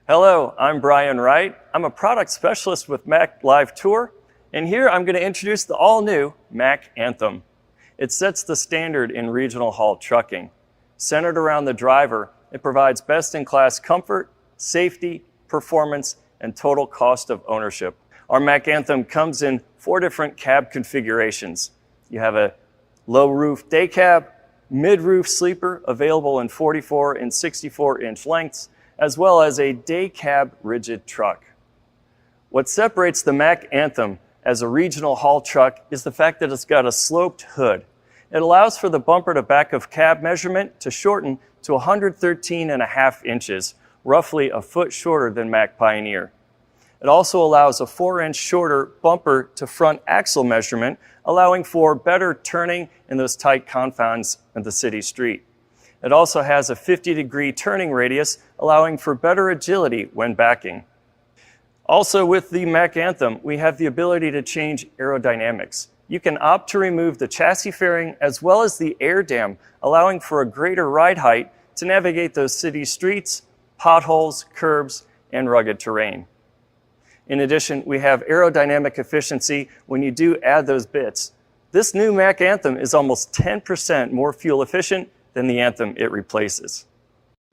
Hello, I'm Brian Wright. I'm a product specialist with Mack Live Tour, and here I'm going to introduce the all-new Mack Anthem. It sets the standard in regional haul trucking. Centered around the driver, it provides best-in-class comfort, safety, performance, and total cost of ownership. Our Mack Anthem comes in 4 different cab configurations. You have a low-roof day cab, mid-roof sleeper available in 44 and 64-inch lengths, as well as a day cab rigid truck. What separates the Mack Anthem as a regional haul truck is the fact that it's got a sloped hood. It allows for the bumper to back of cab measurement to shorten to 113.5 inches, roughly a foot shorter than Mack Pioneer. It also allows a 4-inch shorter bumper to front axle measurement, allowing for better turning in those tight confines of the city street. It also has a 50-degree turning radius, allowing for better agility when backing. Also with the Mack Anthem, we have the ability to change aerodynamics. You can opt to remove the chassis fairing as well as the air dam, allowing for a greater ride height to navigate those city streets, potholes, curbs, and rugged terrain. In addition, we have aerodynamic efficiency when you do add those bits. This new Mack Anthem is almost 10% more fuel efficient than the Anthem it replaces.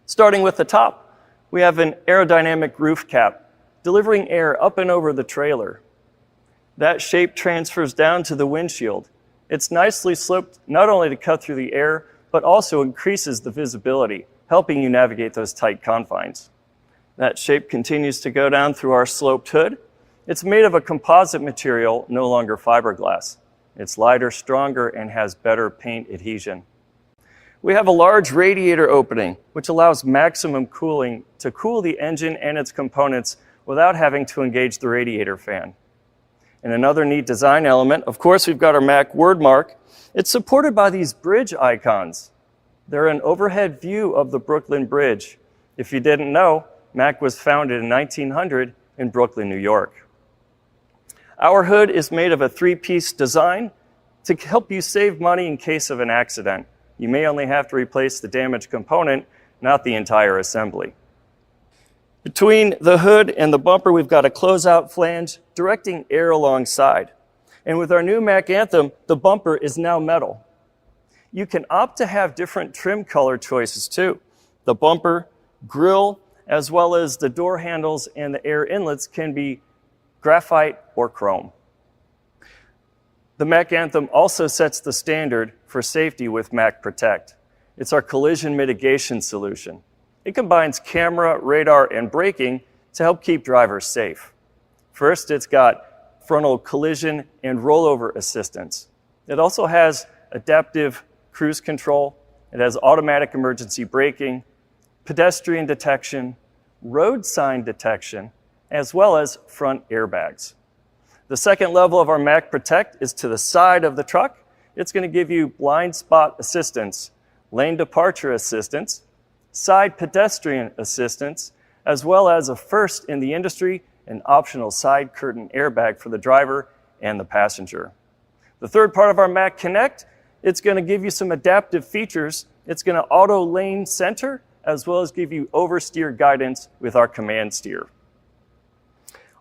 Starting with the top, we have an aerodynamic roof cap, delivering air up and over the trailer. That shape transfers down to the windshield. It's nicely sloped not only to cut through the air, but also increases the visibility, helping you navigate those tight confines. That shape continues to go down through our sloped hood. It's made of a composite material, no longer fiberglass. It's lighter, stronger, and has better paint adhesion. We have a large radiator opening, which allows maximum cooling to cool the engine and its components without having to engage the radiator fan. And another neat design element, of course, we've got our Mack word mark. It's supported by these bridge icons. They're an overhead view of the Brooklyn Bridge. If you didn't know, Mack was founded in 1900 in Brooklyn, New York. Our hood is made of a 3-piece design to help you save money in case of an accident. You may only have to replace the damaged component, not the entire assembly. Between the hood and the bumper, we've got a closeout flange directing air alongside. And with our new Mack Anthem, the bumper is now metal. You can opt to have different trim color choices too. The bumper, grille, as well as the door handles and the air inlets can be graphite or chrome. The Mack Anthem also sets the standard for safety with Mack Protect. It's our collision mitigation solution. It combines camera, radar, and braking to help keep drivers safe. First, it's got frontal collision and rollover assistance. It also has adaptive cruise control. It has automatic emergency braking, pedestrian detection, road sign detection, as well as front airbags. The second level of our Mack Protect is to the side of the truck. It's going to give you blind spot assistance, lane departure assistance, side pedestrian assistance, as well as a first in the industry, an optional side curtain airbag for the driver and the passenger. The third part of our Mack Connect, it's going to give you some adaptive features. It's going to auto lane center, as well as give you oversteer guidance with our command steer.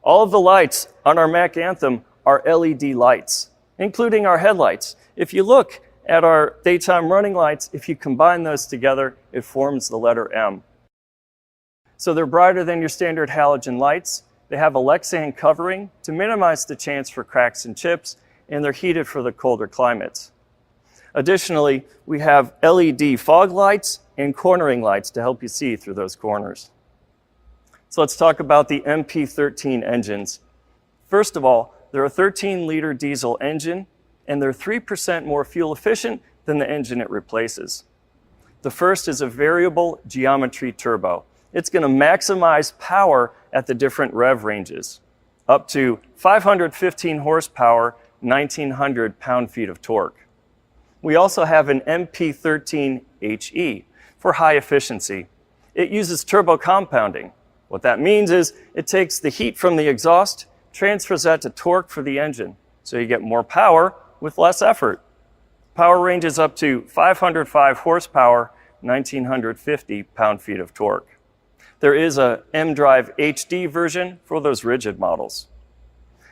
All of the lights on our Mack Anthem are LED lights, including our headlights. If you look at our daytime running lights, if you combine those together, it forms the letter M. So they're brighter than your standard halogen lights. They have a Lexan covering to minimize the chance for cracks and chips, and they're heated for the colder climates. Additionally, we have LED fog lights and cornering lights to help you see through those corners. So let's talk about the MP13 engines. First of all, they're a 13-liter diesel engine, and they're 3% more fuel efficient than the engine it replaces. The first is a variable geometry turbo. It's going to maximize power at the different rev ranges, up to 515 horsepower, 1,900 pound-feet of torque. We also have an MP13HE for high efficiency. It uses turbo compounding. What that means is it takes the heat from the exhaust, transfers that to torque for the engine, so you get more power with less effort. Power ranges up to 505 horsepower, 1,950 pound-feet of torque. There is a M-Drive HD version for those rigid models.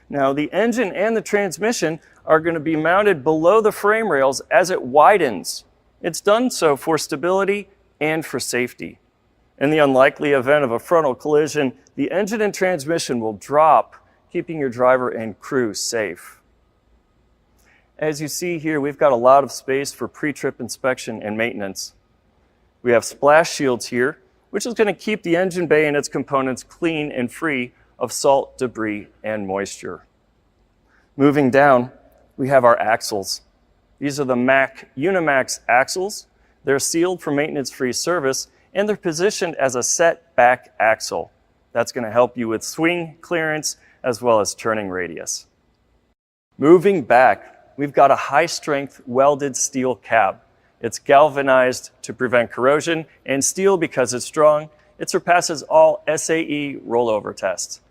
Now, the engine and the transmission are going to be mounted below the frame rails as it widens. It's done so for stability and for safety. In the unlikely event of a frontal collision, the engine and transmission will drop, keeping your driver and crew safe. As you see here, we've got a lot of space for pre-trip inspection and maintenance. We have splash shields here, which is going to keep the engine bay and its components clean and free of salt, debris, and moisture. Moving down, we have our axles. These are the Mack Unimax axles. They're sealed for maintenance-free service, and they're positioned as a set back axle. That's going to help you with swing clearance as well as turning radius. Moving back, we've got a high-strength welded steel cab. It's galvanized to prevent corrosion, and steel, because it's strong, it surpasses all SAE rollover tests.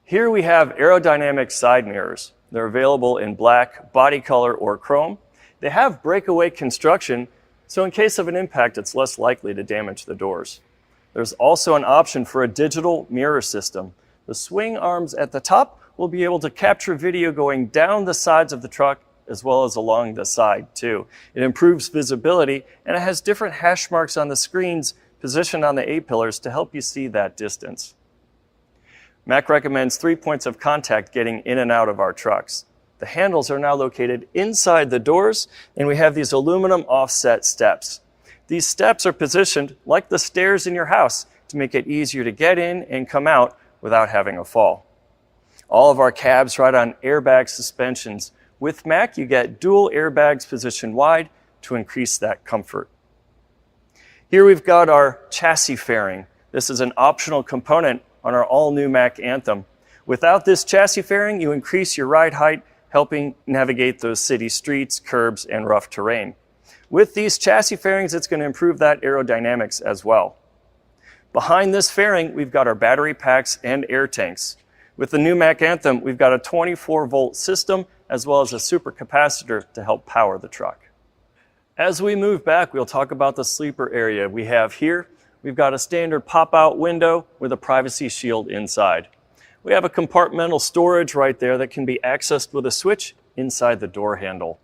Here we have aerodynamic side mirrors. They're available in black, body color, or chrome. They have breakaway construction, so in case of an impact, it's less likely to damage the doors. There's also an option for a digital mirror system. The swing arms at the top will be able to capture video going down the sides of the truck as well as along the side too. It improves visibility, and it has different hash marks on the screens positioned on the A-pillars to help you see that distance. Mack recommends 3 points of contact getting in and out of our trucks. The handles are now located inside the doors, and we have these aluminum offset steps. These steps are positioned like the stairs in your house to make it easier to get in and come out without having a fall. All of our cabs ride on airbag suspensions. With Mack, you get dual airbags positioned wide to increase that comfort. Here we've got our chassis fairing. This is an optional component on our all-new Mack Anthem. Without this chassis fairing, you increase your ride height, helping navigate those city streets, curbs, and rough terrain. With these chassis fairings, it's going to improve that aerodynamics as well. Behind this fairing, we've got our battery packs and air tanks. With the new Mack Anthem, we've got a 24-volt system as well as a supercapacitor to help power the truck. As we move back, we'll talk about the sleeper area we have here. We've got a standard pop-out window with a privacy shield inside. We have a compartmental storage right there that can be accessed with a switch inside the door handle.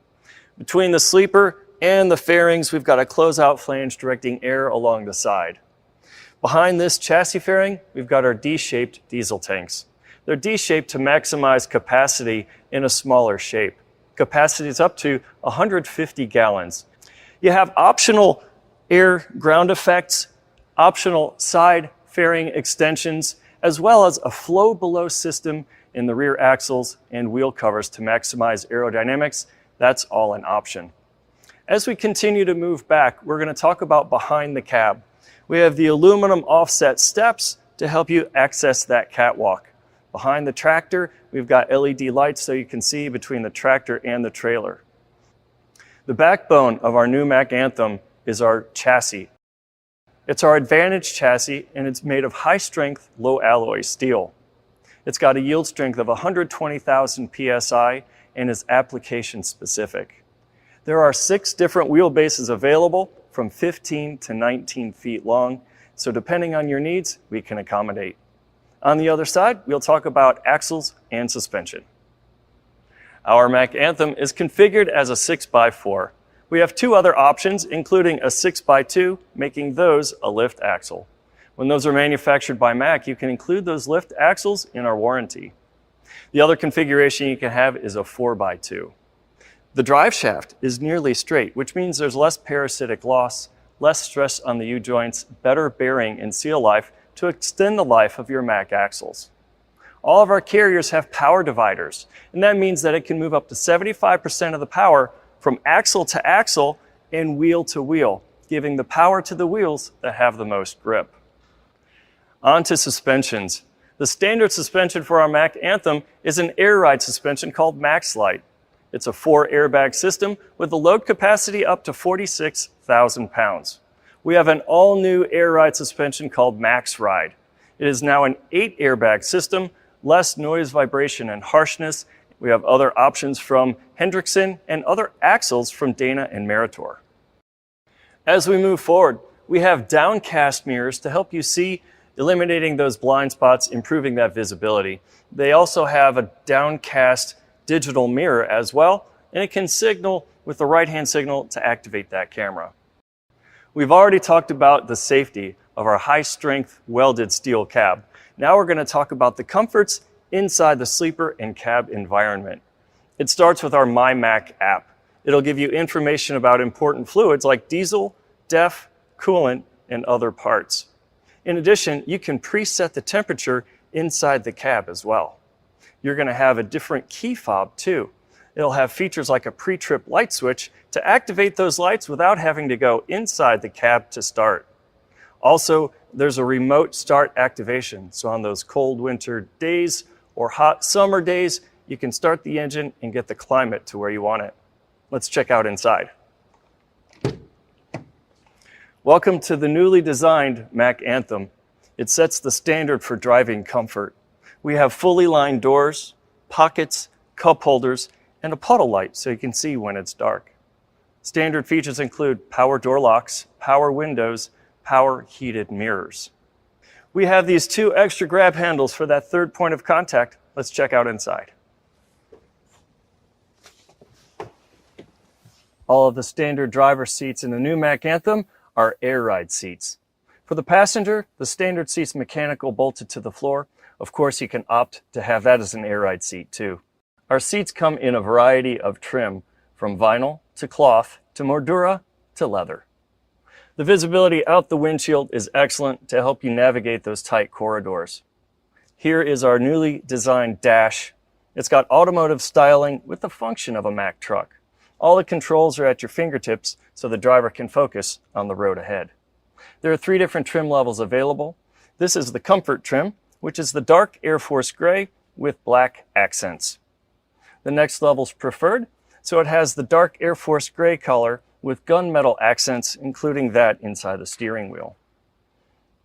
Between the sleeper and the fairings, we've got a closeout flange directing air along the side. Behind this chassis fairing, we've got our D-shaped diesel tanks. They're D-shaped to maximize capacity in a smaller shape. Capacity is up to 150 gallons. You have optional air ground effects, optional side fairing extensions, as well as a flow below system in the rear axles and wheel covers to maximize aerodynamics. That's all an option. As we continue to move back, we're going to talk about behind the cab. We have the aluminum offset steps to help you access that catwalk. Behind the tractor, we've got LED lights so you can see between the tractor and the trailer. The backbone of our new Mack Anthem is our chassis. It's our Advantage chassis, and it's made of high-strength, low-alloy steel. It's got a yield strength of 120,000 psi and is application-specific. There are 6 different wheelbases available, from 15 to 19 feet long, so depending on your needs, we can accommodate. On the other side, we'll talk about axles and suspension. Our Mack Anthem is configured as a 6x4. We have 2 other options, including a 6x2, making those a lift axle. When those are manufactured by Mack, you can include those lift axles in our warranty. The other configuration you can have is a 4x2. The drive shaft is nearly straight, which means there's less parasitic loss, less stress on the U-joints, better bearing and seal life to extend the life of your Mack axles. All of our carriers have power dividers, and that means that it can move up to 75% of the power from axle to axle and wheel to wheel, giving the power to the wheels that have the most grip. On to suspensions. The standard suspension for our Mack Anthem is an air ride suspension called MaxLite. It's a 4-airbag system with a load capacity up to 46,000 pounds. We have an all-new air ride suspension called MaxRide. It is now an 8-airbag system, less noise, vibration, and harshness. We have other options from Hendrickson and other axles from Dana and Meritor. As we move forward, we have downcast mirrors to help you see eliminating those blind spots, improving that visibility. They also have a downcast digital mirror as well, and it can signal with the right-hand signal to activate that camera. We've already talked about the safety of our high-strength welded steel cab. Now we're going to talk about the comforts inside the sleeper and cab environment. It starts with our MyMac app. It'll give you information about important fluids like diesel, DEF, coolant, and other parts. In addition, you can preset the temperature inside the cab as well. You're going to have a different key fob too. It'll have features like a pre-trip light switch to activate those lights without having to go inside the cab to start. Also, there's a remote start activation. So on those cold winter days or hot summer days, you can start the engine and get the climate to where you want it. Let's check out inside. Welcome to the newly designed Mack Anthem. It sets the standard for driving comfort. We have fully lined doors, pockets, cup holders, and a puddle light so you can see when it's dark. Standard features include power door locks, power windows, power heated mirrors. We have these two extra grab handles for that third point of contact. Let's check out inside. All of the standard driver seats in the new Mack Anthem are air ride seats. For the passenger, the standard seat's mechanical bolted to the floor. Of course, you can opt to have that as an air ride seat too. Our seats come in a variety of trim, from vinyl to cloth to Mordura to leather. The visibility out the windshield is excellent to help you navigate those tight corridors. Here is our newly designed dash. It's got automotive styling with the function of a Mack truck. All the controls are at your fingertips so the driver can focus on the road ahead. There are 3 different trim levels available. This is the comfort trim, which is the dark Air Force gray with black accents. The next level's preferred, so it has the dark Air Force gray color with gunmetal accents, including that inside the steering wheel.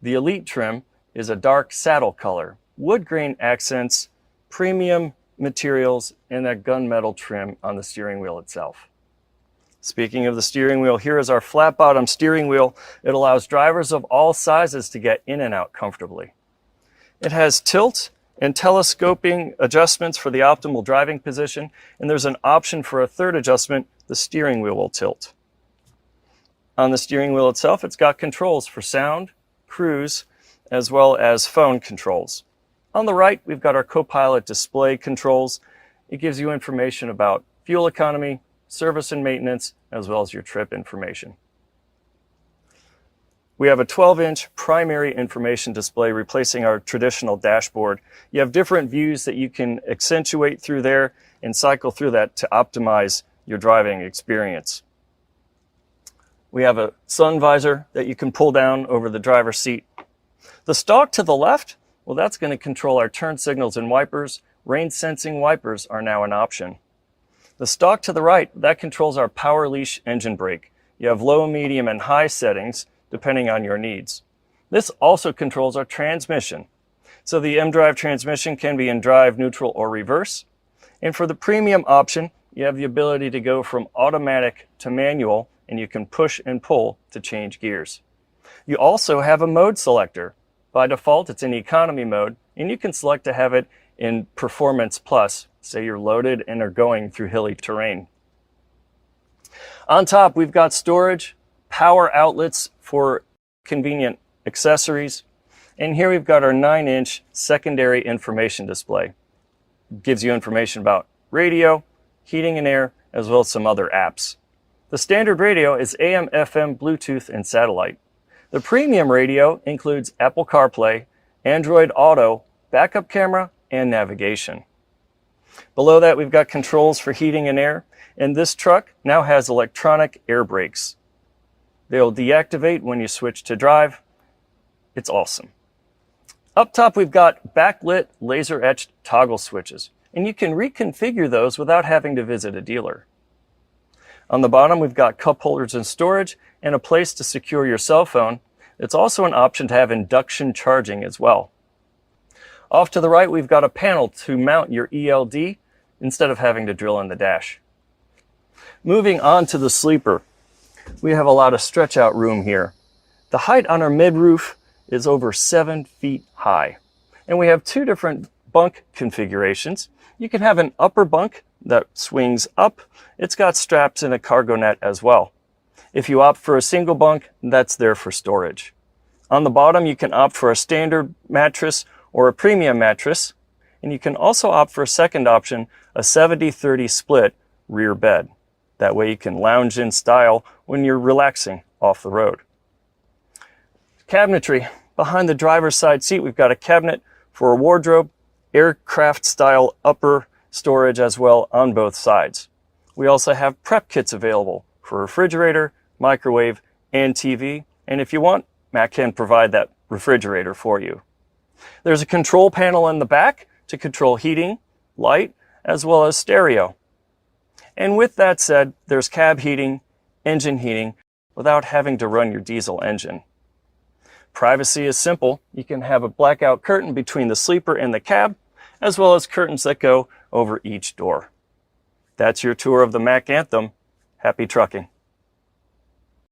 The elite trim is a dark saddle color, wood grain accents, premium materials, and that gunmetal trim on the steering wheel itself. Speaking of the steering wheel, here is our flat bottom steering wheel. It allows drivers of all sizes to get in and out comfortably. It has tilt and telescoping adjustments for the optimal driving position, and there's an option for a third adjustment. The steering wheel will tilt. On the steering wheel itself, it's got controls for sound, cruise, as well as phone controls. On the right, we've got our co-pilot display controls. It gives you information about fuel economy, service and maintenance, as well as your trip information. We have a 12-inch primary information display replacing our traditional dashboard. You have different views that you can accentuate through there and cycle through that to optimize your driving experience. We have a sun visor that you can pull down over the driver's seat. The stalk to the left, well, that's going to control our turn signals and wipers. Rain sensing wipers are now an option. The stalk to the right, that controls our power leash engine brake. You have low, medium, and high settings depending on your needs. This also controls our transmission. So the mDrive transmission can be in drive, neutral, or reverse. And for the premium option, you have the ability to go from automatic to manual, and you can push and pull to change gears. You also have a mode selector. By default, it's in economy mode, and you can select to have it in Performance Plus, say you're loaded and are going through hilly terrain. On top, we've got storage, power outlets for convenient accessories, and here we've got our 9-inch secondary information display. It gives you information about radio, heating and air, as well as some other apps. The standard radio is AM, FM, Bluetooth, and satellite. The premium radio includes Apple CarPlay, Android Auto, backup camera, and navigation. Below that, we've got controls for heating and air, and this truck now has electronic air brakes. They'll deactivate when you switch to drive. It's awesome. Up top, we've got backlit laser-etched toggle switches, and you can reconfigure those without having to visit a dealer. On the bottom, we've got cup holders and storage and a place to secure your cell phone. It's also an option to have induction charging as well. Off to the right, we've got a panel to mount your ELD instead of having to drill in the dash. Moving on to the sleeper, we have a lot of stretch out room here. The height on our mid-roof is over 7 feet high. And we have two different bunk configurations. You can have an upper bunk that swings up. It's got straps and a cargo net as well. If you opt for a single bunk, that's there for storage. On the bottom, you can opt for a standard mattress or a premium mattress. And you can also opt for a second option, a 70-30 split rear bed. That way you can lounge in style when you're relaxing off the road. Cabinetry. Behind the driver's side seat, we've got a cabinet for a wardrobe, aircraft style upper storage as well on both sides. We also have prep kits available for refrigerator, microwave, and TV. And if you want, Mac can provide that refrigerator for you. There's a control panel in the back to control heating, light, as well as stereo. And with that said, there's cab heating, engine heating, without having to run your diesel engine. Privacy is simple. You can have a blackout curtain between the sleeper and the cab, as well as curtains that go over each door. That's your tour of the Mac Anthem. Happy trucking.